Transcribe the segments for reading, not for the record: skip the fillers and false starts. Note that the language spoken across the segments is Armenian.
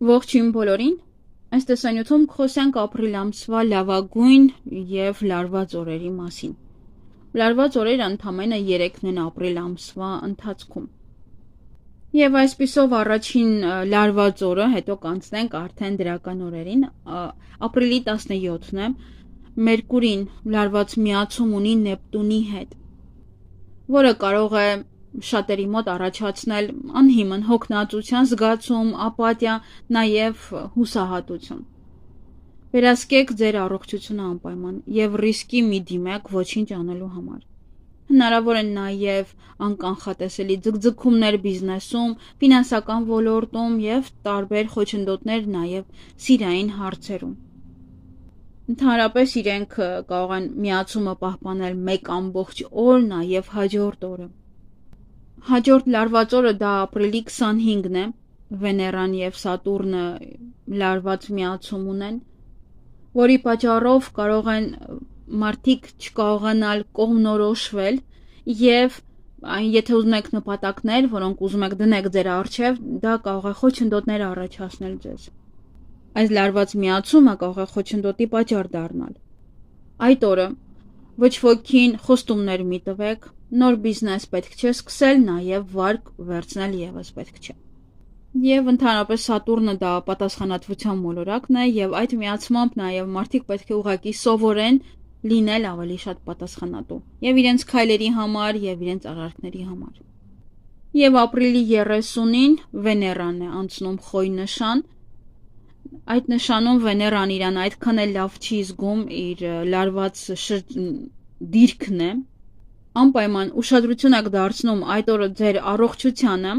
Ողջույն բոլորին, այս տեսանյութում կխոսենք ապրիլ ամսվա լավագույն և լարված օրերի մասին։ Լարված օրերը ընդամենը 3-ն են ապրիլ ամսվա ընթացքում։ Եվ այսպիսով առաջին լարված օրը, հետո կանցնենք արդեն դրական օրերին, ապրիլի 17-ն է, Մերկուրին լարված միացում ունի Նեպտունի հետ, որը կարող է շատերի մոտ առաջացնել անհիմն հոգնածության զգացում, ապաթիա, նաև հուսահատություն։ Վերահսկեք ձեր առողջությունը անպայման և ռիսկի մի դիմեք ոչինչ անելու համար։ Հնարավոր են նաև անկանխատեսելի ձգձգումներ բիզնեսում, ֆինանսական ոլորտում և տարբեր խոչընդոտներ նաև սիրային հարցերում։ Ընդհանրապես իրենք կարող են միացումը պահպանել մեկ ամբողջ օր, նաև հաջորդ օրը։ Հաջորդ լարված օրը դա ապրիլի 25-ն է, Վեներան և Սատուրնը լարված միացում ունեն, որի պատճառով կարող են մարդիկ չկարողանալ կողմնորոշվել և եթե ուզում եք նպատակներ, որոնք ուզում եք դնեք ձեր առջև, դա կարող է խոչընդոտներ առաջացնել ձեզ։ Այս լարված միացումը կարող է խոչընդոտի պատճառ դառնալ։ Այդ օրը ոչ ոքին խոստումներ մի տվեք, նոր բիզնես պետք չէ սկսել, նաև վարկ վերցնել ևս պետք չէ։ Եվ ընդհանրապես Սատուրնը դա պատասխանատվության մոլորակն է և այդ միացմամբ նաև մարդիկ պետք է ուղղակի սովորեն լինել ավելի շատ պատասխանատու և իրենց քայլերի համար և իրենց արարքների համար։ Եվ ապրիլի 30-ին Վեներան է անցնում Խոյ նշան, այդ նշանում Վեներան իրան այդքան էլ լավ չի զգում, իր լարված դիրքն է, անպայման ուշադրություն եք դարձնում այդ օրը ձեր առողջությանը,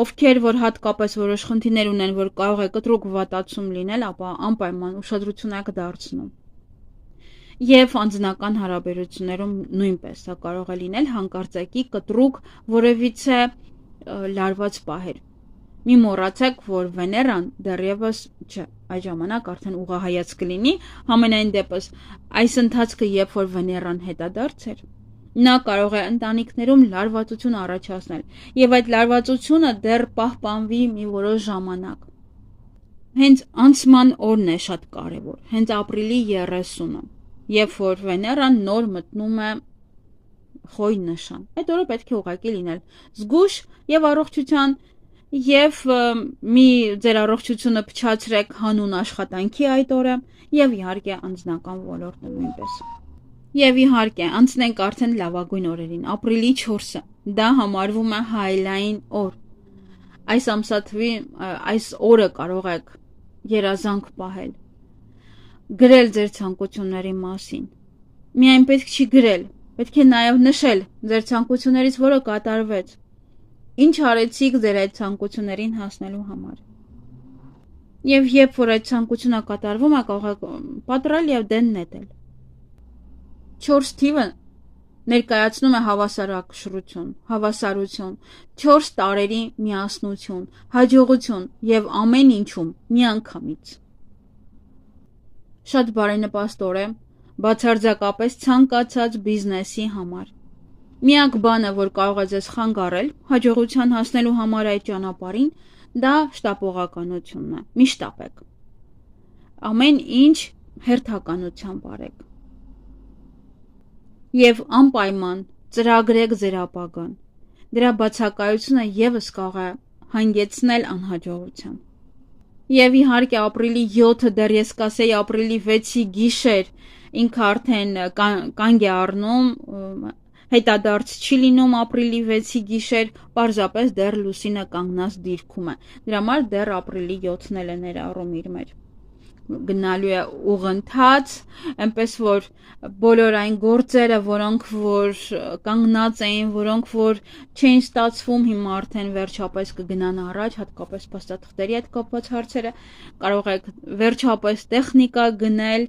ովքեր որ հատկապես որոշ խնդիրներ ունեն, որ կարող է կտրուկ վատացում լինել, ապա անպայման ուշադրություն եք դարձնում։ Եվ անձնական հարաբերություններում նույնպես դա կարող է լինել հանկարծակի կտրուկ որևիցե լարված պահեր։ Մի մոռացեք, որ Վեներան դեռևս չէ, այդ ժամանակ արդեն ուղղահայաց կլինի, համենայն դեպս այս ընթացքը, երբ որ Վեներան հետադարձ էր, նա կարող է ընտանիքներում լարվածություն առաջացնել և այդ լարվածությունը դեռ պահպանվի մի որոշ ժամանակ։ Հենց անցման օրն է շատ կարևոր, հենց ապրիլի 30-ը, երբ որ Վեներան նոր մտնում է Խոյ նշան։ Այդ օրը պետք է ուղղակի լինել զգույշ և առողջության և մի ձեր առողջությունը փչացրեք հանուն աշխատանքի այդ օրը և իհարկե անձնական ոլորտը նույնպես։ Եվ իհարկե անցնենք արդեն լավագույն օրերին, ապրիլի 4-ը, դա համարվում է հայելային օր։ Այս ամսաթվի այս օրը կարող եք երազանք պահել, գրել ձեր ցանկությունների մասին։ Միայն պետք չի գրել, պետք է նաև նշել ձեր ցանկություններից որը կատարվեց, ինչ արեցիք ձեր այդ ցանկություններին հասնելու համար։ Եվ երբ որ այդ ցանկությունը կատարվում է, կարող եք պատռել և դեն նետել։ 4 թիվը ներկայացնում է հավասարություն, 4 տարերի միասնություն, հաջողություն և ամեն ինչում միանգամից։ Շատ բարենպաստ օր է բացարձակապես ցանկացած բիզնեսի համար։ Միակ բանը, որ կարող է ձեզ խանգարել հաջողության հասնելու համար այդ ճանապարհին, դա շտապողականությունն է։ Մի շտապեք։ Ամեն ինչ հերթականությամբ արեք։ Եվ անպայման ծրագրեք ձեր ապագան։ Դրա բացակայությունը ևս կարող է հանգեցնել անհաջողության։ Եվ իհարկե ապրիլի 7-ը դեռ ես կասեի ապրիլի 6-ի գիշեր ինքը արդեն կանգ է առնում, հետադարձ չի լինում ապրիլի 6-ի գիշեր, պարզապես դեռ լուսինը կանգնած դիրքում է։ Դրա համար դեռ ապրիլի 7-ն էլ է ներառում իր մեջ։ Գնալու է ուղընթաց, այնպես որ բոլոր այն գործերը, որոնք որ կանգնած էին, որոնք որ չէին ստացվում, հիմա արդեն վերջապես կգնան առաջ, հատկապես փաստաթղթերի հետ կապված հարցերը, կարող եք վերջապես տեխնիկա գնել,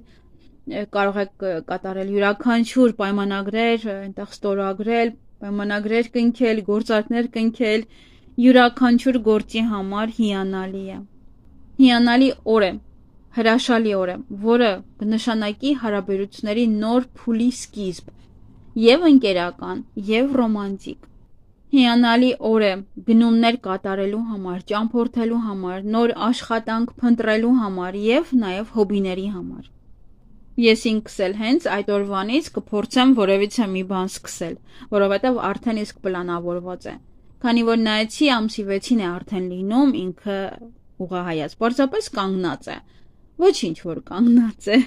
կարող եք կատարել յուրաքանչյուր պայմանագրեր, այնտեղ ստորագրել, պայմանագրեր կնքել, գործարքներ կնքել, յուրաքանչյուր գործի համար հիանալի է։ Հիանալի օր է, հրաշալի օր է, որը կնշանակի հարաբերությունների նոր փուլի սկիզբ, և ընկերական, և ռոմանտիկ։ Հիանալի օր է գնումներ կատարելու համար, ճամփորդելու համար, նոր աշխատանք փնտրելու համար եւ նաեւ հոբիների համար։ Ես ինքս էլ հենց այդ օրվանից կփորձեմ որևիցե մի բան սկսել, որովհետեւ արդեն իսկ պլանավորված է։ Քանի որ նայեցի ամսի 6-ին է արդեն լինում, ինքը ուղղահայաց, պարզապես կանգնած է։ Ոչինչ որ կանգնած է։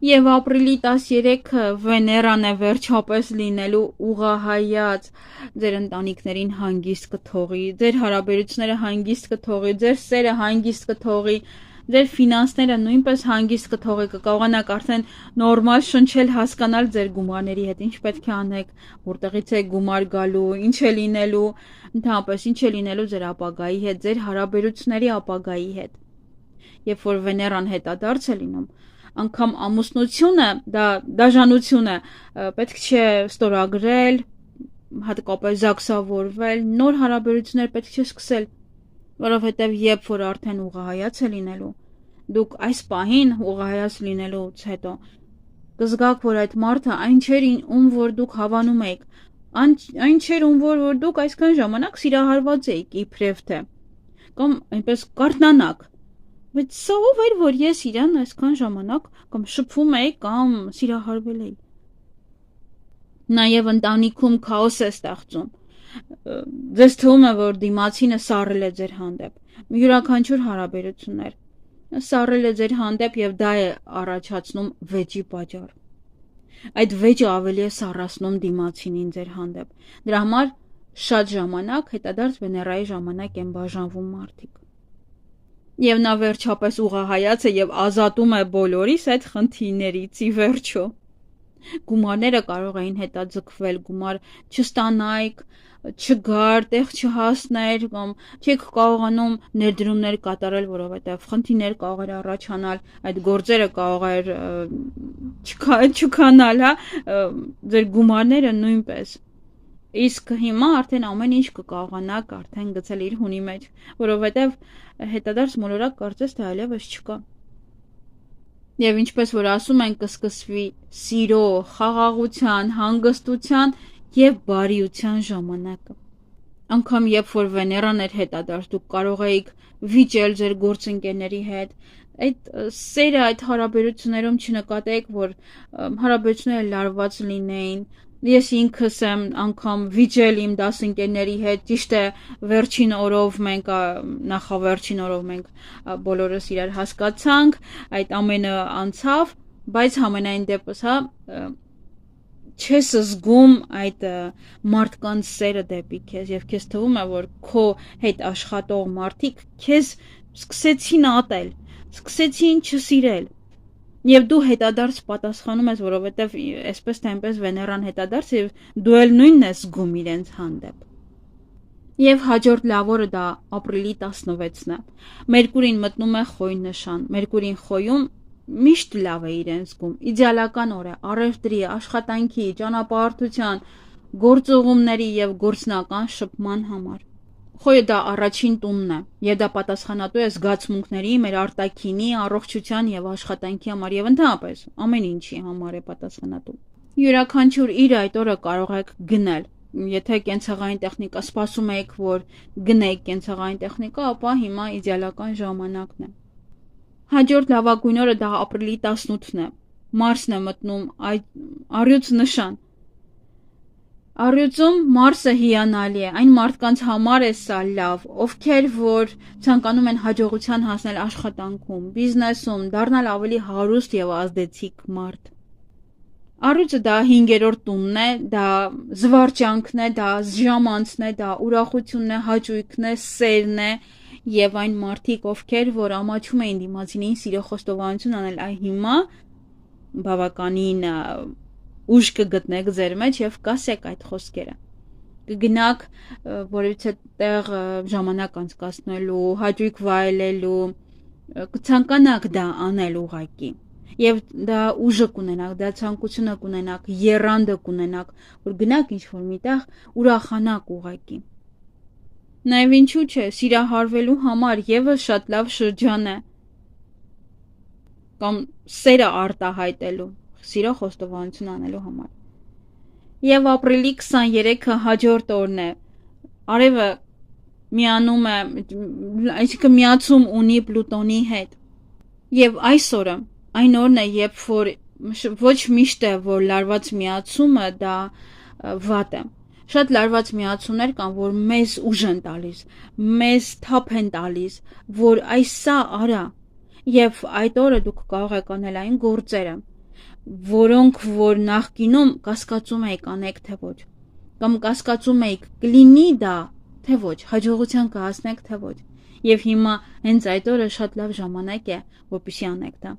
Եվ ապրիլի 13-ը Վեներան է վերջապես լինելու ուղղահայաց, ձեր ընտանիքներին հանգիստ կթողի, ձեր հարաբերությունները հանգիստ կթողի, ձեր սերը հանգիստ կթողի, ձեր ֆինանսները նույնպես հանգիստ կթողի, կկարողանաք արդեն նորմալ շնչել, հասկանալ ձեր գումարների հետ ինչ պետք է անեք, որտեղից է գումար գալու, ինչ է լինելու, ընդհանրապես ինչ է լինելու ձեր ապագայի հետ, ձեր հարաբերությունների ապագայի հետ։ Երբ որ Վեներան հետադարձ է լինում, անգամ ամուսնությունը, դա դաժանություն է, պետք չէ ստորագրել, հատկապես զաքսավորվել, նոր հարաբերություններ պետք չէ սկսել, որովհետև երբ որ արդեն ուղղահայաց է լինելու, դուք այս պահին ուղղահայաց լինելուց հետո կզգաք, որ այդ մարդը այն չէր, ում որ դուք հավանում եք, այն չէր, ում որ դուք այսքան ժամանակ սիրահարված էիք իբրև թե, կամ այնպես կարթնանաք, բայց սա ով էր, որ ես իրան այսքան ժամանակ կամ շփվում էի կամ սիրահարվել էի։ Նաև ընտանիքում քաոս է ստեղծում։ Ձեզ թվում է, որ դիմացինը սառել է ձեր հանդեպ։ Յուրաքանչյուր հարաբերություններ սառել է ձեր հանդեպ եւ դա է առաջացնում վեճի պատճառ։ Այդ վեճը ավելի է սառացնում դիմացինին ձեր հանդեպ։ Դրա համար շատ ժամանակ հետադարձ Վեներայի ժամանակ են բաժանվում մարդիկ։ Եվ նա վերջապես ուղղահայաց է եւ ազատում է բոլորիս այդ խնդիրներից ի վերջո։ Գումարները կարող էին հետաձգվել, գումար չստանայիք, չգար, տեղ չհասներ, կամ չեք կարողանում ներդրումներ կատարել, որովհետեւ խնդիրներ կարող էր առաջանալ, այդ գործերը կարող էր չկանալ, ձեր գումարները նույնպես։ Իսկ հիմա արդեն ամեն ինչ կկարողանաք արդեն գցել իր հունի մեջ, որովհետև հետադարձ մոլորակ կարծես թե այլևս չկա։ Եվ ինչպես որ ասում են, կսկսվի սիրո, խաղաղության, հանգստության եւ բարիության ժամանակը։ Անկամ երբ որ Վեներան էր հետադարձ, դուք կարող էիք վիճել ձեր գործընկերների հետ, այդ սերը, այդ հարաբերություններում չնկատեք, որ հարաբերությունները լարված լինեին։ Ես ինքս եմ անգամ վիճել իմ դասընկերների հետ, ճիշտ է, վերջին օրով մենք նախավերջին օրով մենք բոլորս իրար հասկացանք, այդ ամենը անցավ, բայց համենայն դեպս, չես զգում այդ մարդկանց սերը դեպի քեզ եւ քեզ թվում է, որ քո հետ աշխատող մարդիկ քեզ սկսեցին ատել, սկսեցին չսիրել։ Եվ դու հետադարձ պատասխանում ես, որովհետև այսպես թե այնպես Վեներան հետադարձ եւ դու էլ նույնն ես զգում իրենց հանդեպ։ Եվ հաջորդ լավ օրը դա ապրիլի 16-ն է։ Մերկուրին մտնում է խոյ նշան։ Մերկուրին խոյում միշտ լավ է իրեն զգում։ Իդեալական օր է առևտրի, աշխատանքի, ճանապարհորդության, գործուղումների եւ գործնական շփման համար։ Խոյը դա առաջին տունն է, եւ դա պատասխանատու է զգացմունքների, մեր արտաքինի, առողջության եւ աշխատանքի համար եւ ընդհանրապես ամեն ինչի համար է պատասխանատու։ Յուրաքանչյուր իր այդ օրը կարող եք գնել։ Եթե կենցաղային տեխնիկա սպասում եք, որ գնեք կենցաղային տեխնիկա, ապա հիմա իդեալական ժամանակն է։ Հաջորդ լավագույն օրը դա ապրիլի 18-ն է։ Մարսն է մտնում առյուծ նշան։ Առյուծում Մարսը հիանալի է, այն մարդկանց համար է սա լավ, ովքեր որ ցանկանում են հաջողության հասնել աշխատանքում, բիզնեսում, դառնալ ավելի հարուստ եւ ազդեցիկ մարդ։ Առյուծը դա 5-րդ տունն է, դա զվարճանքն է, դա ժամանցն է, դա ուրախությունն է, հաճույքն է, սերն է եւ այն մարդիկ, ովքեր որ ամաչում էին դիմացինին սիրո խոստովանություն անել, այ հիմա բավականին ուժ կգտնեք ձեր մեջ եւ կասեք այդ խոսքերը։ Կգնաք որևիցե տեղ ժամանակ անցկացնելու, հաճույք վայելելու, կցանկանաք դա անել ուղակի։ Եվ դա ուժը կունենաք, դա ցանկությունը կունենաք, եռանդը կունենաք, որ գնաք ինչ-որ միտեղ ուրախանաք ուղակի։ Նաեւ ինչու՞ չէ, սիրահարվելու համար եւս շատ լավ շրջան է։ Կամ սերը արտահայտելու, սիրո խոստովանություն անելու համար։ Եվ ապրիլի 23-ը հաջորդ օրն է։ Արևը միանում է, այսինքն միացում ունի Պլուտոնի հետ։ Եվ այս օրը այն օրն է, երբ որ ոչ միշտ է, որ լարված միացումը դա վատ է։ Շատ լարված միացումներ կան, որ մեզ ուժ են տալիս, մեզ թափ են տալիս, որ այս սա արա, եւ այդ օրը դուք կարող եք անել այն գործերը, որոնք որ նախկինում կասկածում եք անեք թե ոչ, կամ կասկածում եք կլինի դա թե ոչ, հաջողության կհասնեք թե ոչ, եւ հիմա հենց այդ օրը շատ լավ ժամանակ է, որպեսզի անեք դա։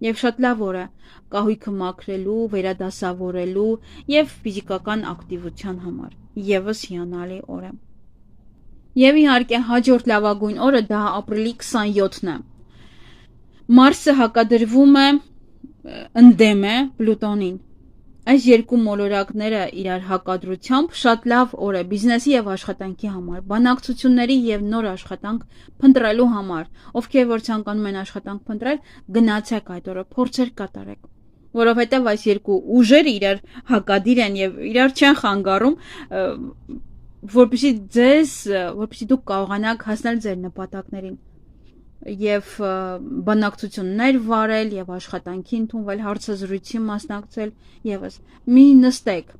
Եվ շատ լավ օր է կահույքը մաքրելու, վերադասավորելու եւ ֆիզիկական ակտիվության համար։ Եվս հիանալի օր է։ Եվ իհարկե հաջորդ լավագույն օրը դա ապրիլի 27-ն է։ Մարսը հակադրվում է ընդդեմ է Պլուտոնին։ Այս երկու մոլորակները իրար հակադրությամբ շատ լավ օր է բիզնեսի եւ աշխատանքի համար, բանակցությունների եւ նոր աշխատանք փնտրելու համար։ Ովքեր որ ցանկանում են աշխատանք փնտրել, գնացեք այդ օրը, փորձեր կատարեք, որովհետեւ այս երկու ուժերը իրար հակադիր են եւ իրար չեն խանգարում, որպեսզի դուք կարողանաք հասնել ձեր նպատակներին եւ բանակցություններ վարել եւ աշխատանքի ընդունվել, հարցազրույցի մասնակցել եւս մի նստեք,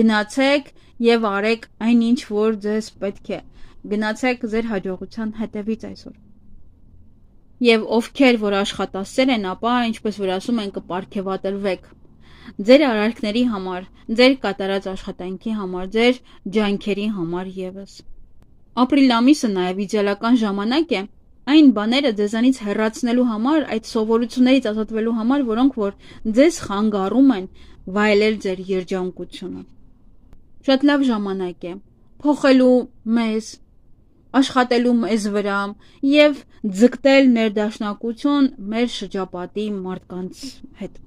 գնացեք եւ արեք այն ինչ որ ձեզ պետք է, գնացեք ձեր հաջողության հետևից այսօր։ Եվ ովքեր որ աշխատասեր են, ապա ինչպես որ ասում են կպարգևատրվեք ձեր արարքների համար, ձեր կատարած աշխատանքի համար, ձեր ջանքերի համար եւս։ Ապրիլ ամիսը նաեւ իդեալական ժամանակ է այն բաները ձեզանից հեռացնելու համար, այդ սովորություններից ազատվելու համար, որոնք որ ձեզ խանգարում են վայելել ձեր երջանկությունը։ Շատ լավ ժամանակ է փոխելու մեզ, աշխատելու մեզ վրա եւ ձգտել ներդաշնակություն մեր շրջապատի մարդկանց հետ։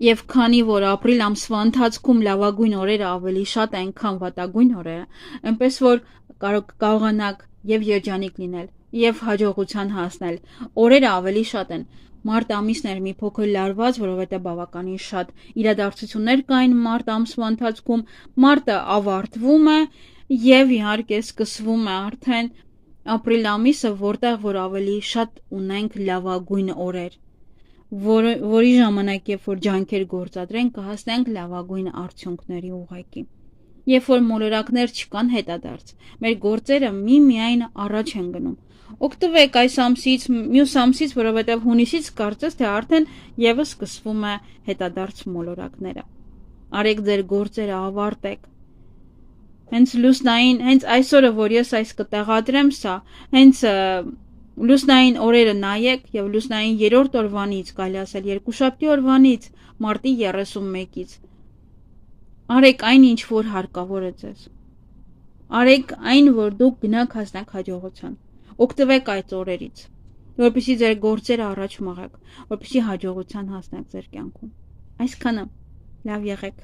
Եվ քանի որ ապրիլ ամսվա ընթացքում լավագույն օրերը ավելի շատ են, քան վատագույն օրերը, այնպես որ կարողանաք եւ երջանիկ լինել եւ հաջողության հասնել։ Օրերը ավելի շատ են։ Մարտ ամիսն էր մի փոքր լարված, որովհետեւ բավականին շատ իրադարձություններ կային մարտ ամսվա ընթացքում։ Մարտը ավարտվում է եւ իհարկե սկսվում է արդեն ապրիլ ամիսը, որտեղ որ ավելի շատ ունենք լավագույն օրեր, որի ժամանակ երբ որ ջանքեր գործադրենք, կհասնենք լավագույն արդյունքների ուղղակի։ Երբ որ մոլորակներ չկան հետադարձ, մեր գործերը միմիայն առաջ են գնում։ Օգտվեք այս ամսից, մյուս ամսից, որովհետև հունիսից կարծես թե արդեն եւս սկսվում է հետադարձ մոլորակները։ Արեք ձեր գործերը, ավարտեք։ Հենց լուսնային, հենց այսօրը, որ ես այս կտեղադրեմ սա, հենց լուսնային օրերը նայեք եւ լուսնային 3-րդ օրվանից, կարելի ասել երկուշաբթի օրվանից, մարտի 31-ից արեք այն ինչ որ հարկավոր է ձեզ։ Արեք այն, որ դուք գնաք հասնեք հաջողության։ Օգտվեք այդ օրերից, որպեսզի ձեր գործերը առաջ մղեք, որպեսզի հաջողության հասնեք ձեր կյանքում։ Այսքանը լավ եղեք։